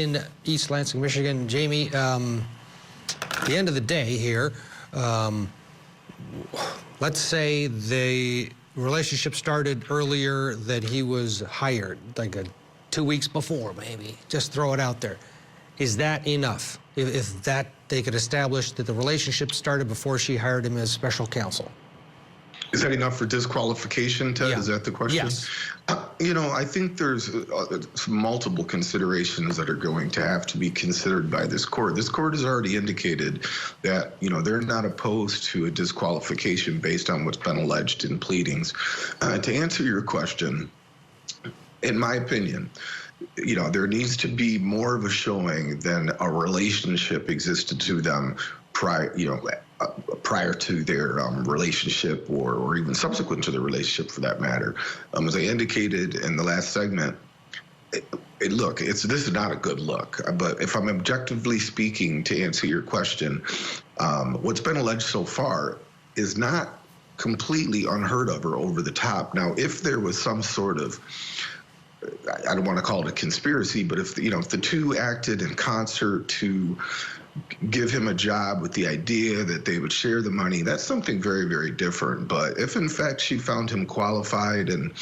In East Lansing, Michigan. Jamie, at the end of the day here, let's say the relationship started earlier than he was hired, like 2 weeks before, maybe. Just throw it out there. Is that enough? If that they could establish that the relationship started before she hired him as special counsel? Is that enough for disqualification, Ted? Yeah. Is that the question? Yes. You know, I think there's multiple considerations that are going to have to be considered by this court. This court has already indicated that, you know, they're not opposed to a disqualification based on what's been alleged in pleadings. To answer your question, in my opinion, you know, there needs to be more of a showing than a relationship existed to them prior to their relationship or even subsequent to the relationship, for that matter. As I indicated in the last segment, this is not a good look. But if I'm objectively speaking, to answer your question, what's been alleged so far is not completely unheard of or over the top. Now, if there was some sort of, I don't want to call it a conspiracy, but if the two acted in concert to give him a job with the idea that they would share the money, that's something very, very different. But if in fact she found him qualified and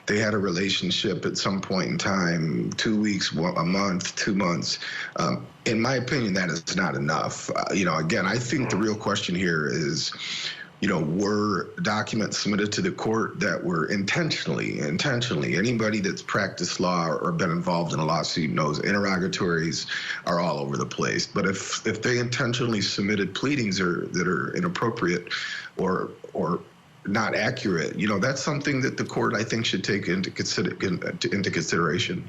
they had a relationship at some point in time, 2 weeks, a month, 2 months, in my opinion, that is not enough. Again, I think the real question here is, were documents submitted to the court that were intentionally, anybody that's practiced law or been involved in a lawsuit knows interrogatories are all over the place. But if they intentionally submitted pleadings that are inappropriate or not accurate, that's something that the court, I think, should take into consideration.